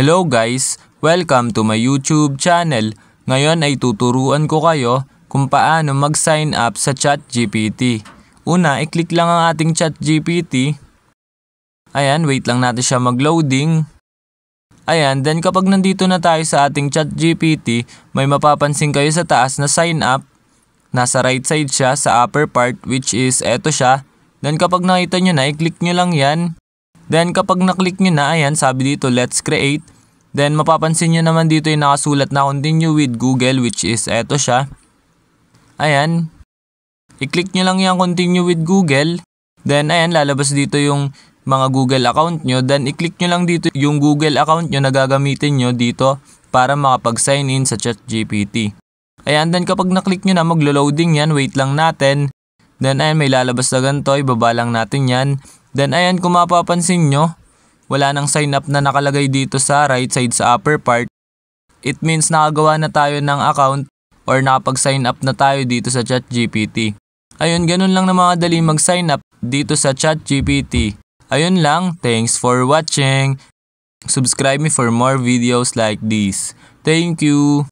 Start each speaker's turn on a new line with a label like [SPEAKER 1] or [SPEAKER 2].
[SPEAKER 1] Hello guys! Welcome to my YouTube channel. Ngayon ay tuturuan ko kayo kung paano mag-sign up sa ChatGPT. Una, i-click lang ang ating ChatGPT. Ayan, wait lang natin siya mag-loading. Ayan, then kapag nandito na tayo sa ating ChatGPT, may mapapansin kayo sa taas na sign up. Nasa right side siya sa upper part, which is eto siya. Then kapag nakita nyo na, i-click nyo lang yan. Then kapag na-click nyo na, ayan, sabi dito, let's create. Then mapapansin nyo naman dito yung nakasulat na continue with Google, which is eto siya. Ayan. I-click nyo lang yung continue with Google. Then ayan, lalabas dito yung mga Google account nyo. Then i-click nyo lang dito yung Google account nyo na gagamitin nyo dito para makapag-sign in sa ChatGPT. Ayan, then kapag na-click nyo na, maglo-loading yan. Wait lang natin. Then ayan, may lalabas na ganito. Ibaba lang natin yan. Then ayan, kung mapapansin nyo, wala nang sign up na nakalagay dito sa right side sa upper part. It means nakagawa na tayo ng account or nakapag-sign up na tayo dito sa ChatGPT. Ayun, ganun lang na mga dali mag-sign up dito sa ChatGPT. Ayun lang, thanks for watching. Subscribe me for more videos like this. Thank you.